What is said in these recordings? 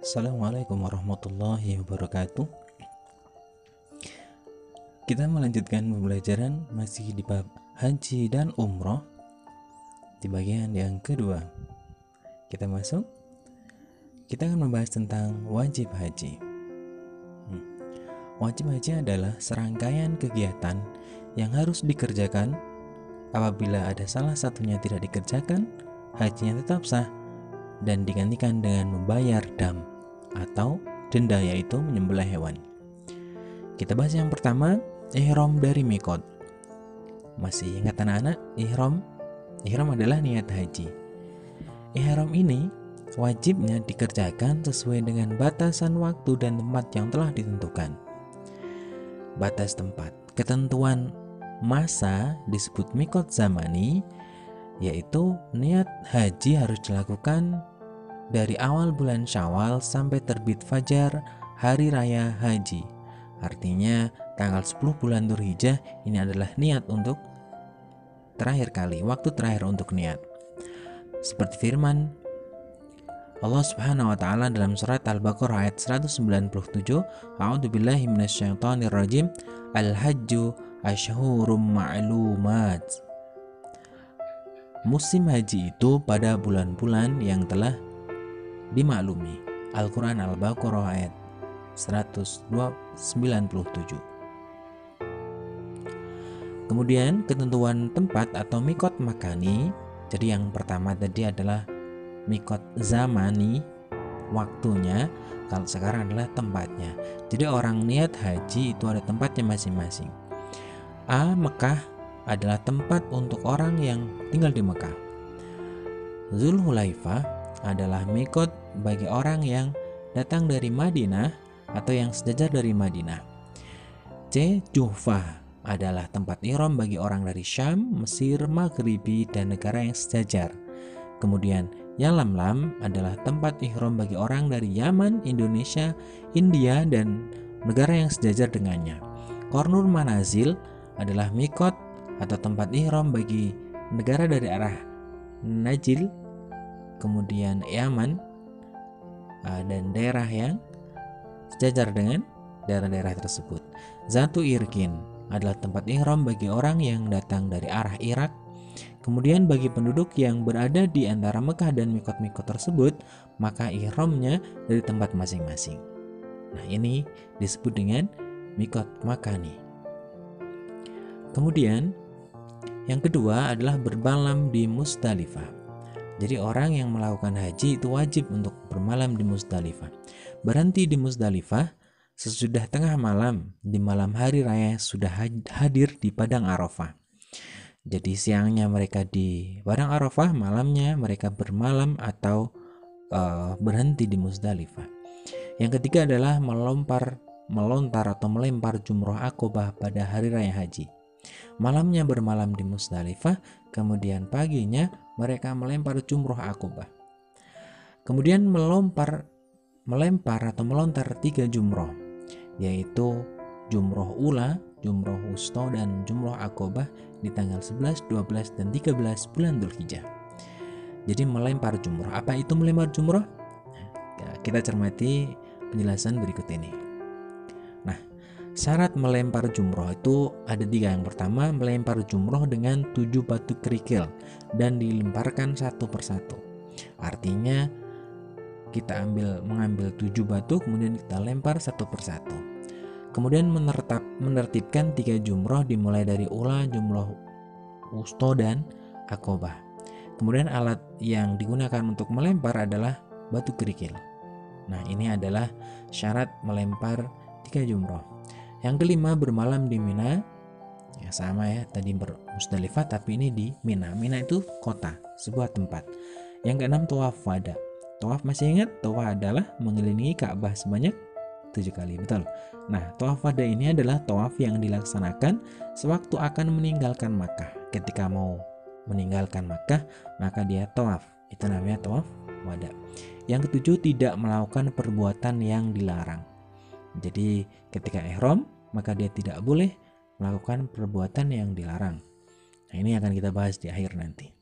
Assalamualaikum warahmatullahi wabarakatuh. Kita melanjutkan pembelajaran masih di bab haji dan umroh di bagian yang kedua. Kita akan membahas tentang wajib haji. Wajib haji adalah serangkaian kegiatan yang harus dikerjakan. Apabila ada salah satunya tidak dikerjakan, hajinya tetap sah dan digantikan dengan membayar dam atau denda, yaitu menyembelih hewan. Kita bahas yang pertama, ihram dari mikot. Masih ingat anak-anak? Ihram adalah niat haji. Ihram ini wajibnya dikerjakan sesuai dengan batasan waktu dan tempat yang telah ditentukan. Batas tempat, ketentuan masa disebut mikot zamani, yaitu niat haji harus dilakukan dari awal bulan Syawal sampai terbit fajar hari raya haji. Artinya tanggal 10 bulan Dzulhijjah ini adalah niat untuk terakhir kali, waktu terakhir untuk niat. Seperti firman Allah Subhanahu wa taala dalam surat Al-Baqarah ayat 197, A'udzubillahi minasyaitonirrajim, Al-hajju asyhurum ma'lumat. Musim haji itu pada bulan-bulan yang telah dimaklumi. Al-Quran Al-Baqarah ayat 197. Kemudian ketentuan tempat atau mikot makani. Jadi yang pertama tadi adalah mikot zamani, waktunya. Kalau sekarang adalah tempatnya. Jadi orang niat haji itu ada tempatnya masing-masing. Mekah adalah tempat untuk orang yang tinggal di Mekah. Zulhulaifah adalah mikot bagi orang yang datang dari Madinah atau yang sejajar dari Madinah. Juhfah adalah tempat ihram bagi orang dari Syam, Mesir, Maghribi, dan negara yang sejajar. Kemudian Yalamlam adalah tempat ihram bagi orang dari Yaman, Indonesia, India, dan negara yang sejajar dengannya. Qornul Manazil adalah mikot atau tempat ihram bagi negara dari arah Najil, kemudian Yaman, dan daerah yang sejajar dengan daerah-daerah tersebut. Zatu Irkin adalah tempat ihram bagi orang yang datang dari arah Irak. Kemudian bagi penduduk yang berada di antara Mekah dan mikot-mikot tersebut, maka ihramnya dari tempat masing-masing. Nah, ini disebut dengan mikot makani. Kemudian yang kedua adalah bermalam di Muzdalifah. Jadi orang yang melakukan haji itu wajib untuk bermalam di Muzdalifah. Berhenti di Muzdalifah sesudah tengah malam di malam hari raya sudah hadir di Padang Arafah. Jadi siangnya mereka di Padang Arafah, malamnya mereka bermalam atau berhenti di Muzdalifah. Yang ketiga adalah melontar atau melempar jumroh Aqobah pada hari raya haji. Malamnya bermalam di Muzdalifah, kemudian paginya mereka melempar jumroh Aqobah. Kemudian melempar atau melontar 3 jumroh, yaitu jumroh ula, jumroh wusta, dan jumroh Aqobah di tanggal 11, 12, dan 13 bulan Dzulhijjah. Jadi melempar jumroh. Apa itu melempar jumroh? Kita cermati penjelasan berikut ini. Nah, syarat melempar jumroh itu ada 3. Yang pertama, melempar jumroh dengan 7 batu kerikil dan dilemparkan satu persatu. Artinya kita mengambil 7 batu, kemudian kita lempar satu persatu. Kemudian menertibkan 3 jumroh dimulai dari ula, jumroh wusta, dan Aqobah. Kemudian alat yang digunakan untuk melempar adalah batu kerikil. Nah, ini adalah syarat melempar 3 jumroh. Yang kelima, bermalam di Mina. Ya sama ya, tadi Muzdalifah tapi ini di Mina. Mina itu kota, sebuah tempat. Yang keenam, tawaf wada. Tawaf, masih ingat? Tawaf adalah mengelilingi Ka'bah sebanyak 7 kali, betul. Nah, tawaf wada ini adalah tawaf yang dilaksanakan sewaktu akan meninggalkan Makkah. Ketika mau meninggalkan Makkah, maka dia tawaf. Itu namanya tawaf wada. Yang ketujuh, tidak melakukan perbuatan yang dilarang. Jadi ketika ihram, maka dia tidak boleh melakukan perbuatan yang dilarang. Nah, ini akan kita bahas di akhir nanti.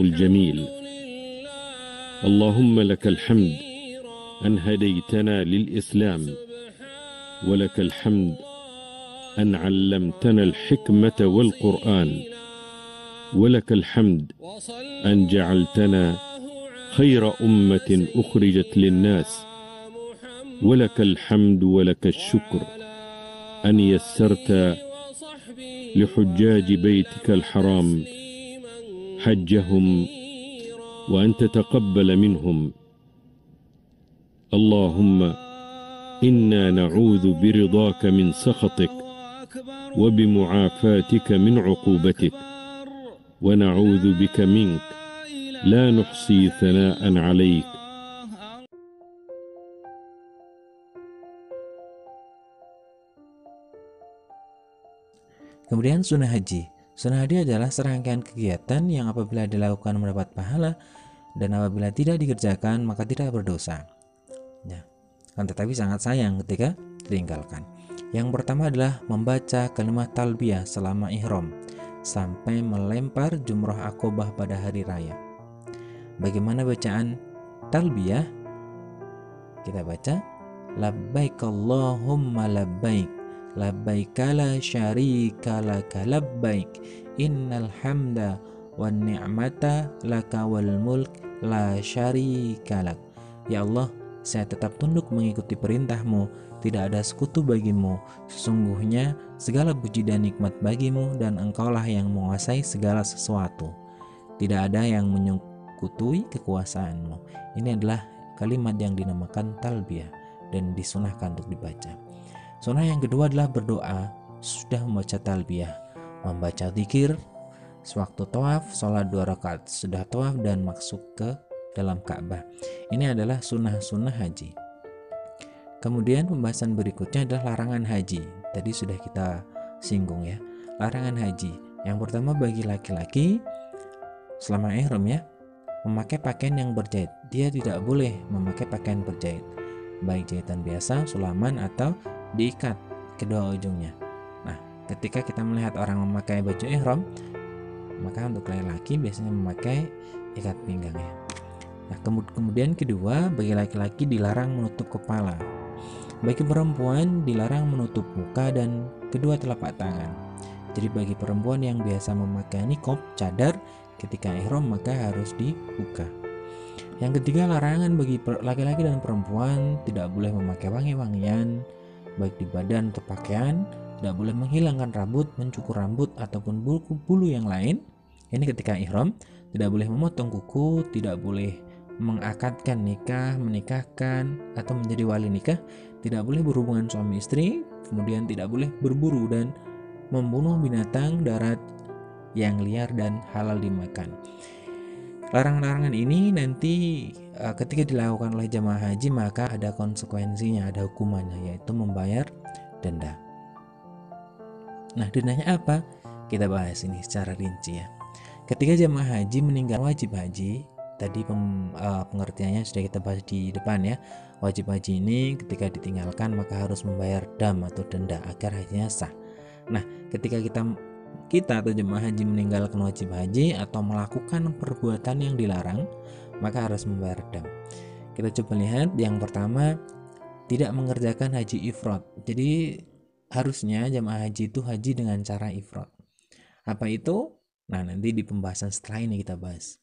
الجميل. اللهم لك الحمد أن هديتنا للإسلام، ولك الحمد أن علمتنا الحكمة والقرآن، ولك الحمد أن جعلتنا خير أمة أخرجت للناس، ولك الحمد ولك الشكر أن يسرت لحجاج بيتك الحرام حجهم وأن تتقبل منهم. اللهم إنا نعوذ برضاك من سخطك وبمعافاتك من عقوبتك، ونعوذ بك منك لا نحصي ثناء عليك. Kemudian sunnah haji. Sunnah haji adalah serangkaian kegiatan yang apabila dilakukan mendapat pahala dan apabila tidak dikerjakan maka tidak berdosa. Ya. Tetapi sangat sayang ketika ditinggalkan. Yang pertama adalah membaca kalimat talbiyah selama ihram sampai melempar jumroh akobah pada hari raya. Bagaimana bacaan talbiyah? Kita baca labbaik Allahumma labbaik labbaik la syarika laka labbaik innal hamda wan ni'mata laka wal mulk la syarika lak. Ya Allah, saya tetap tunduk mengikuti perintahmu, tidak ada sekutu bagimu, sesungguhnya segala puji dan nikmat bagimu dan engkaulah yang menguasai segala sesuatu, tidak ada yang menyekutui kekuasaanmu. Ini adalah kalimat yang dinamakan talbiyah dan disunahkan untuk dibaca. Sunnah yang kedua adalah berdoa sudah membaca talbiyah, membaca zikir sewaktu tawaf, sholat 2 rakaat sudah tawaf dan masuk ke dalam Ka'bah. Ini adalah sunnah-sunnah haji. Kemudian pembahasan berikutnya adalah larangan haji. Tadi sudah kita singgung ya. Larangan haji. Yang pertama bagi laki-laki selama ihram ya, memakai pakaian yang berjahit. Dia tidak boleh memakai pakaian berjahit, baik jahitan biasa, sulaman atau diikat kedua ujungnya. Nah, ketika kita melihat orang memakai baju ihram, maka untuk laki-laki biasanya memakai ikat pinggang ya. Nah, kemudian kedua, bagi laki-laki dilarang menutup kepala. Bagi perempuan dilarang menutup muka dan kedua telapak tangan. Jadi bagi perempuan yang biasa memakai niqab, cadar, ketika ihram maka harus dibuka. Yang ketiga, larangan bagi laki-laki dan perempuan tidak boleh memakai wangi-wangian baik di badan atau pakaian, tidak boleh menghilangkan rambut, mencukur rambut ataupun bulu yang lain. Ini ketika ihram, tidak boleh memotong kuku, tidak boleh mengakadkan nikah, menikahkan atau menjadi wali nikah, tidak boleh berhubungan suami istri, kemudian tidak boleh berburu dan membunuh binatang darat yang liar dan halal dimakan. Larangan-larangan ini nanti ketika dilakukan oleh jamaah haji maka ada konsekuensinya, ada hukumannya, yaitu membayar denda. Nah, dendanya apa? Kita bahas ini secara rinci ya. Ketika jamaah haji meninggal wajib haji, tadi pengertiannya sudah kita bahas di depan ya. Wajib haji ini ketika ditinggalkan maka harus membayar dam atau denda agar hajinya sah. Nah, ketika kita atau jemaah haji meninggalkan wajib haji atau melakukan perbuatan yang dilarang, maka harus membayar dam. Kita coba lihat yang pertama, tidak mengerjakan haji ifrad. Jadi harusnya jemaah haji itu haji dengan cara ifrad. Apa itu? Nah, nanti di pembahasan setelah ini kita bahas.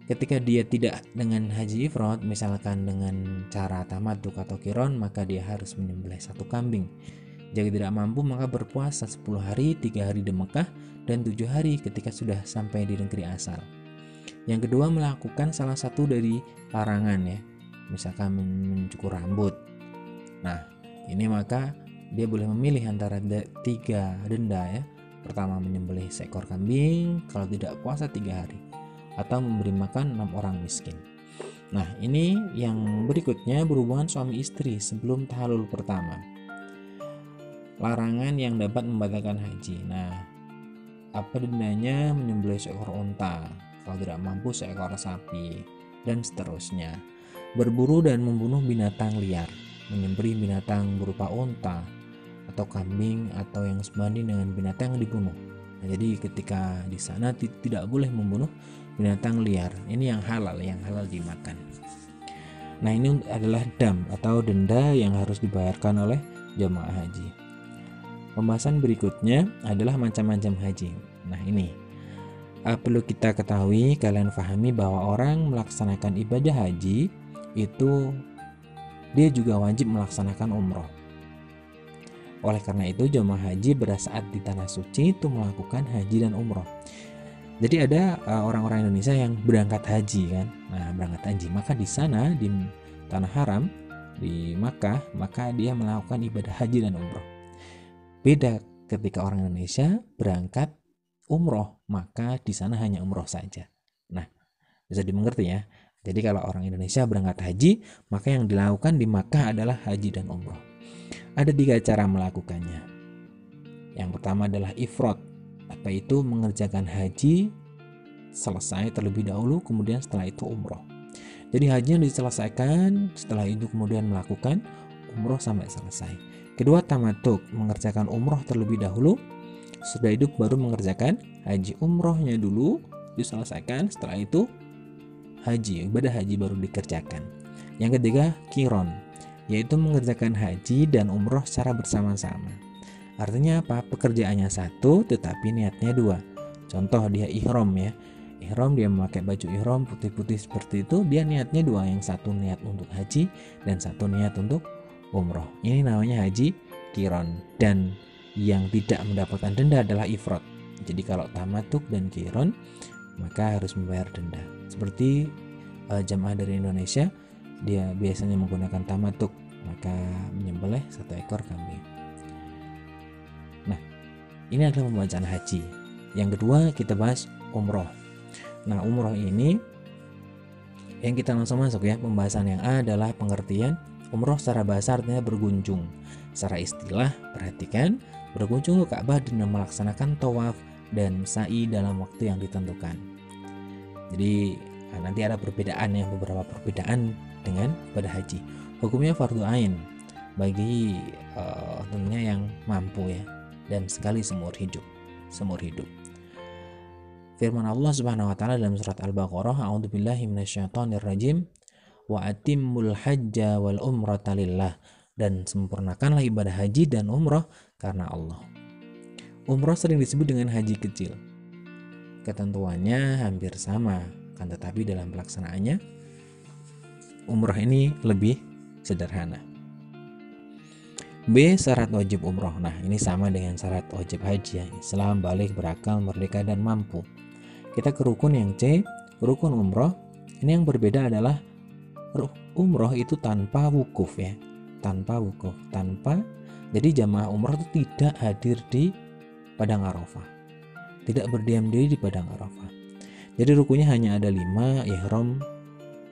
Ketika dia tidak dengan haji ifrad, misalkan dengan cara tamattu atau qiron, maka dia harus menyembelih 1 kambing. Jika tidak mampu maka berpuasa 10 hari, 3 hari di Mekah dan 7 hari ketika sudah sampai di negeri asal. Yang kedua, melakukan salah satu dari larangan ya, misalkan mencukur rambut. Nah, ini maka dia boleh memilih antara 3 denda ya. Pertama, menyembelih seekor kambing kalau tidak puasa 3 hari, atau memberi makan 6 orang miskin. Nah, ini yang berikutnya berhubungan suami istri sebelum tahallul pertama. Larangan yang dapat membatalkan haji. Nah, apa dendanya? Menyembelih seekor unta, kalau tidak mampu seekor sapi, dan seterusnya. Berburu dan membunuh binatang liar, menyembelih binatang berupa unta atau kambing atau yang sebanding dengan binatang yang dibunuh. Nah, jadi ketika di sana tidak boleh membunuh binatang liar. Ini yang halal dimakan. Nah, ini adalah dam atau denda yang harus dibayarkan oleh jemaah haji. Pembahasan berikutnya adalah macam-macam haji. Nah, ini perlu kita ketahui, kalian pahami bahwa orang melaksanakan ibadah haji itu dia juga wajib melaksanakan umroh. Oleh karena itu, jemaah haji pada saat di tanah suci itu melakukan haji dan umroh. Jadi ada orang-orang Indonesia yang berangkat haji kan. Nah, berangkat haji, maka di sana di tanah haram di Makkah, maka dia melakukan ibadah haji dan umroh. Beda ketika orang Indonesia berangkat umroh, maka di sana hanya umroh saja. Nah, bisa dimengerti ya. Jadi kalau orang Indonesia berangkat haji, maka yang dilakukan di Makkah adalah haji dan umroh. Ada 3 cara melakukannya. Yang pertama adalah ifrad. Apa itu? Mengerjakan haji selesai terlebih dahulu, kemudian setelah itu umroh. Jadi hajinya diselesaikan, setelah itu kemudian melakukan umroh sampai selesai. Kedua, tamatuk, mengerjakan umroh terlebih dahulu, setelah itu baru mengerjakan haji. Umrohnya dulu diselesaikan, setelah itu haji, ibadah haji baru dikerjakan. Yang ketiga, qiron, yaitu mengerjakan haji dan umroh secara bersama-sama. Artinya apa? Pekerjaannya satu tetapi niatnya 2. Contoh, dia ihram ya. Ihram, dia memakai baju ihram putih-putih seperti itu, dia niatnya 2, yang satu niat untuk haji dan satu niat untuk umroh. Ini namanya haji qiron. Dan yang tidak mendapatkan denda adalah ifrad. Jadi kalau tamatuk dan qiron maka harus membayar denda. Seperti jamaah dari Indonesia, dia biasanya menggunakan tamatuk, maka menyembelih 1 ekor kambing. Nah, ini adalah pembacaan haji. Yang kedua kita bahas umroh. Nah, umroh ini yang kita langsung masuk ya. Pembahasan yang A adalah pengertian umroh secara bahasa, artinya berkunjung. Secara istilah, perhatikan, berkunjung ke Ka'bah dengan melaksanakan tawaf dan sa'i dalam waktu yang ditentukan. Jadi nanti ada perbedaan ya, beberapa perbedaan dengan pada haji. Hukumnya fardhu ain bagi tentunya yang mampu ya, dan sekali seumur hidup. Firman Allah Subhanahu wa taala dalam surat Al-Baqarah, a'udzubillahi minasyaitonirrajim, wa atimmul hajja wal umrata lillah, dan sempurnakanlah ibadah haji dan umrah karena Allah. Umrah sering disebut dengan haji kecil. Ketentuannya hampir sama, kan tetapi dalam pelaksanaannya umrah ini lebih sederhana. B. Syarat wajib umroh. Nah, ini sama dengan syarat wajib haji ya. Islam, balik, berakal, merdeka, dan mampu. Kita ke rukun yang C, rukun umroh. Ini yang berbeda adalah umroh itu tanpa wukuf ya. Jadi jamaah umroh itu tidak hadir di Padang Arafah, tidak berdiam diri di Padang Arafah. Jadi rukunnya hanya ada 5, ihram,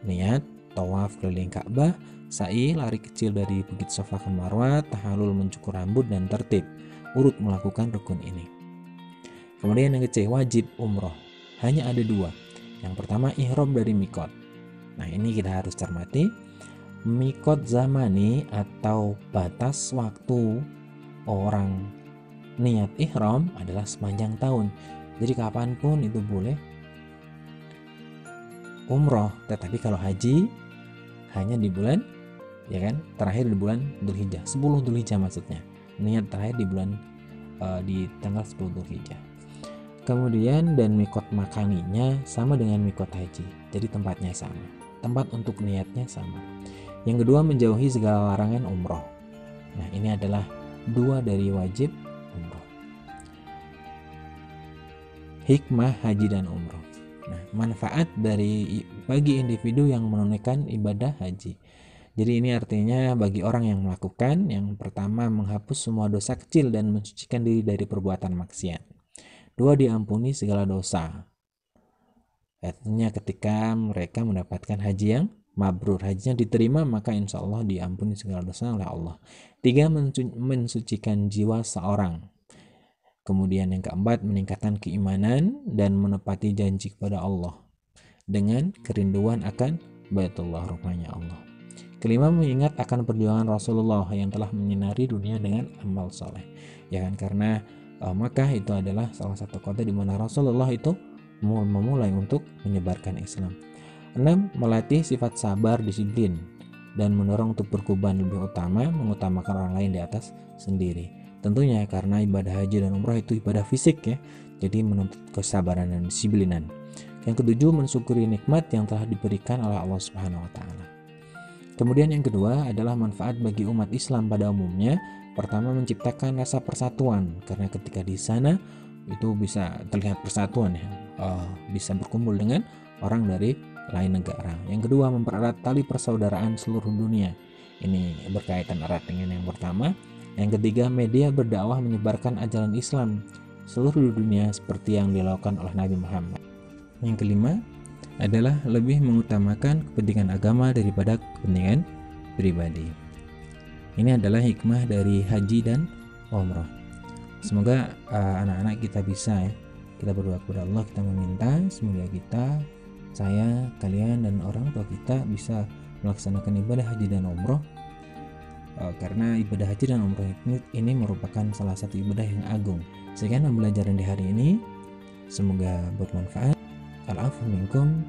niat, tawaf keliling Ka'bah, sa'i, lari kecil dari Bukit Safa ke Marwah, tahallul, mencukur rambut, dan tertib. Urut melakukan rukun ini. Kemudian yang ke-C, wajib umroh. Hanya ada 2. Yang pertama, ihram dari mikot. Nah, ini kita harus cermati. Mikot zamani atau batas waktu orang niat ihram adalah sepanjang tahun. Jadi kapanpun itu boleh umroh. Tetapi kalau haji hanya di bulan, ya kan, terakhir di bulan Dzulhijjah, 10 Dzulhijjah maksudnya. Niat terakhir di bulan di tanggal 10 Dzulhijjah. Kemudian dan mikot makaninya sama dengan mikot haji. Jadi tempatnya sama. Tempat untuk niatnya sama. Yang kedua, menjauhi segala larangan umroh. Nah, ini adalah 2 dari wajib umroh. Hikmah haji dan umroh. Nah, manfaat bagi individu yang menunaikan ibadah haji. Jadi ini artinya bagi orang yang melakukan, yang pertama menghapus semua dosa kecil dan mensucikan diri dari perbuatan maksiat. 2, diampuni segala dosa. Artinya ketika mereka mendapatkan haji yang mabrur, hajinya diterima, maka insya Allah diampuni segala dosa oleh Allah. 3, mensucikan jiwa seorang. Kemudian yang keempat, meningkatkan keimanan dan menepati janji kepada Allah dengan kerinduan akan Baitullah, rupanya Allah. Kelima, mengingat akan perjuangan Rasulullah yang telah menyinari dunia dengan amal soleh. Ya kan, karena Makkah itu adalah salah satu kota di mana Rasulullah itu memulai untuk menyebarkan Islam. 6, melatih sifat sabar, disiplin, dan mendorong untuk berkorban lebih utama, mengutamakan orang lain di atas sendiri. Tentunya karena ibadah haji dan umrah itu ibadah fisik ya, jadi menuntut kesabaran dan disiplinan. Yang ketujuh, mensyukuri nikmat yang telah diberikan oleh Allah Subhanahu wa taala. Kemudian yang kedua adalah manfaat bagi umat Islam pada umumnya. Pertama, menciptakan rasa persatuan, karena ketika di sana itu bisa terlihat persatuan ya, bisa berkumpul dengan orang dari lain negara. Yang kedua, mempererat tali persaudaraan seluruh dunia. Ini berkaitan erat dengan yang pertama. Yang ketiga, media berdakwah menyebarkan ajaran Islam seluruh dunia seperti yang dilakukan oleh Nabi Muhammad. Yang kelima adalah lebih mengutamakan kepentingan agama daripada kepentingan pribadi. Ini adalah hikmah dari haji dan umrah. Semoga anak-anak kita bisa ya, kita berdoa kepada Allah, kita meminta semoga kita, saya, kalian, dan orang tua kita bisa melaksanakan ibadah haji dan umrah. Karena ibadah haji dan umrah ini merupakan salah satu ibadah yang agung. Sekian pembelajaran di hari ini, semoga bermanfaat. Al-afu minkum.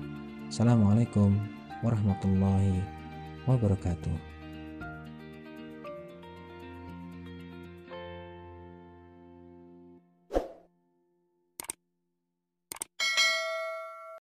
Assalamualaikum warahmatullahi wabarakatuh.